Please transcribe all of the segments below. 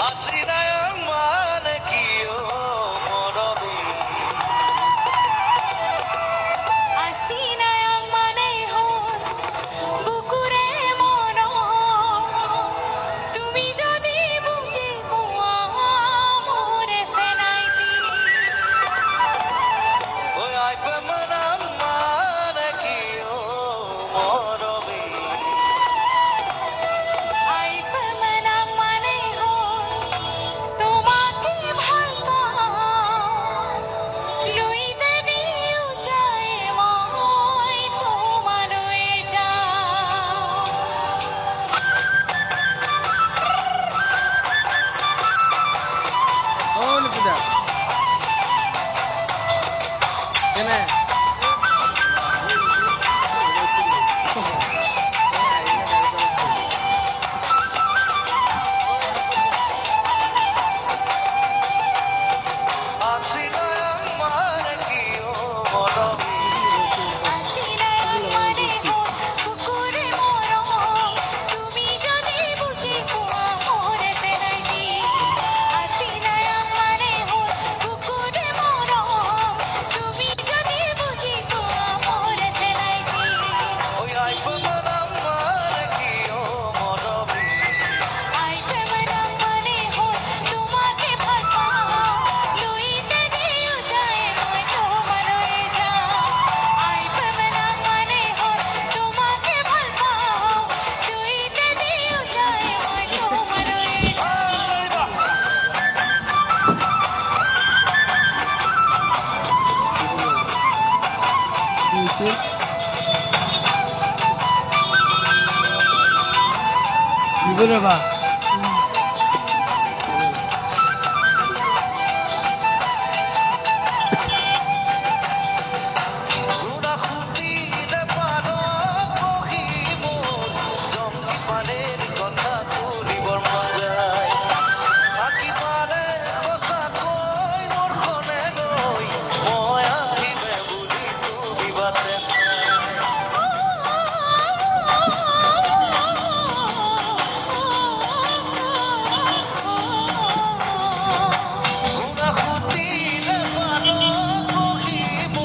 Asinayan manakiyo morami Asinayan manehon বুকুরে মরম তুমি যদি বুঝে কুয়া মোরে ফেলাইতি Oy ay pamanan manakiyo morami আই ফেমনা manehon তোমাকে ভালপাও লইতে দিও যায় মই তোমালৈ যাও Oli pida. Kena. Asinayan manakiyo morami আসিনায়াং manehon বুকুরে মরম তুমি যদি বুঝে কুয়া মোরে ফেলাইতি আসিনায়াং manehon বুকুরে মরম তুমি যদি বুঝে কুয়া মোরে ফেলাইতি Oy ay pamanan manakiyo morami আই ফেমনা manehon তোমাকে ভালপাও লইতে দিও যায় মই তোমালৈ যাও আই ফেমনা manehon তোমাকে ভালপাও লইতে দিও যায় মই তোমালৈ যাও Yusuf. Gimana, Pak? Una খুঁটিলে পানো কহিব জংকি পানের কথা তুলিবৰ মন যায় থাকি পালে সঁচাকৈ মোৰ খনে গৈ মই আহিমে বুলি তুমি বাটে চাই una খুঁটিলে পানো কহিব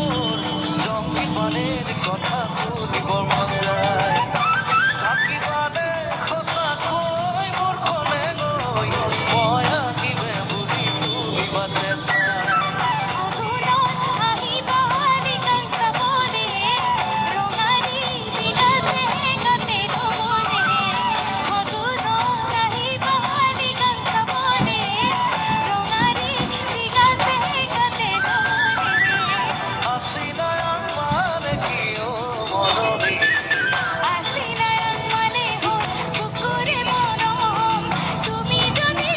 জংকি পানের কথা তুলিবৰ মন যায় থাকি পালে সঁচাকৈ মোৰ খনে গৈ মই আহিমে বুলি তুমি বাটে চাই আগুনত আহিবা লিকাং চাবলে ৰঙালী বিলাসে গাতে ধবলে আগুনত আহিবা লিকাং চাবলে ৰঙালী বিলাসে গাতে ধবলে Asinayan manakiyo morami আসিনায়াং manehon বুকুরে মরম তুমি যদি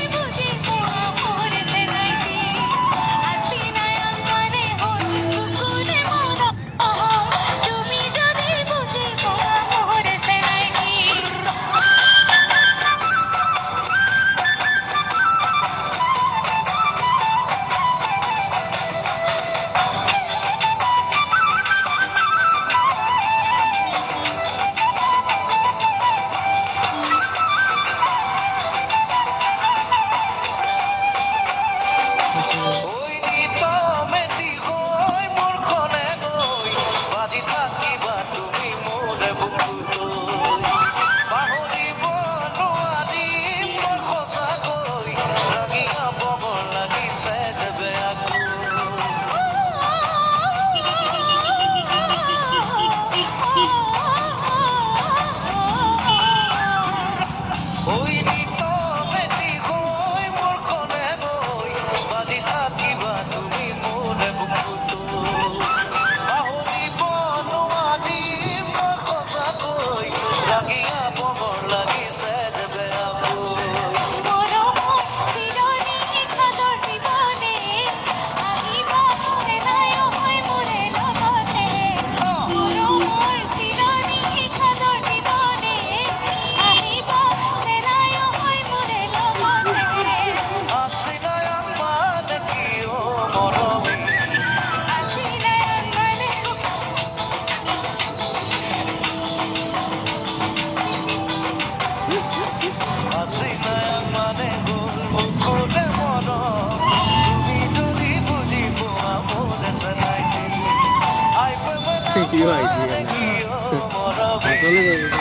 Iya, iya. Masalahnya kayak gitu.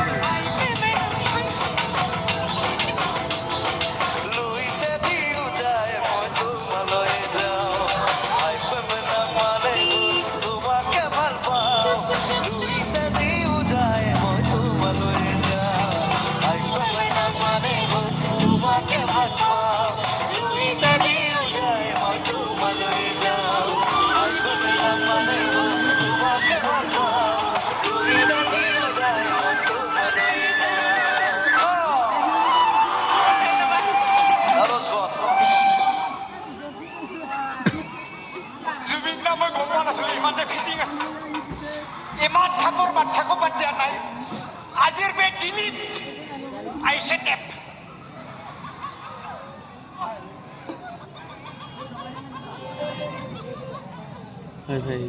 লুইতে দিও যায় মই তোমালৈ যাওঁ আই প্ৰেমনা মানে তোমাকে ভাল পাওঁ লুইতে দিও যায় মই তোমালৈ যাওঁ আই প্ৰেমনা মানে তোমাকে ভাল পাওঁ লুইতে দিও যায় মই তোমালৈ যাওঁ আই প্ৰেমনা মানে তোমাকে ভাল পাওঁ লুইতে দিও যায় মই তোমালৈ যাওঁ That was fun. জুবিন দা মই গম পোৱা নাছিলো ইমান যে ফিটিং আছে ইমান চাপৰ বাচ্ছাকো বাদ দিয়া নাই আজিৰ পে ডিলিট আহিছে টেপ Hai, hai.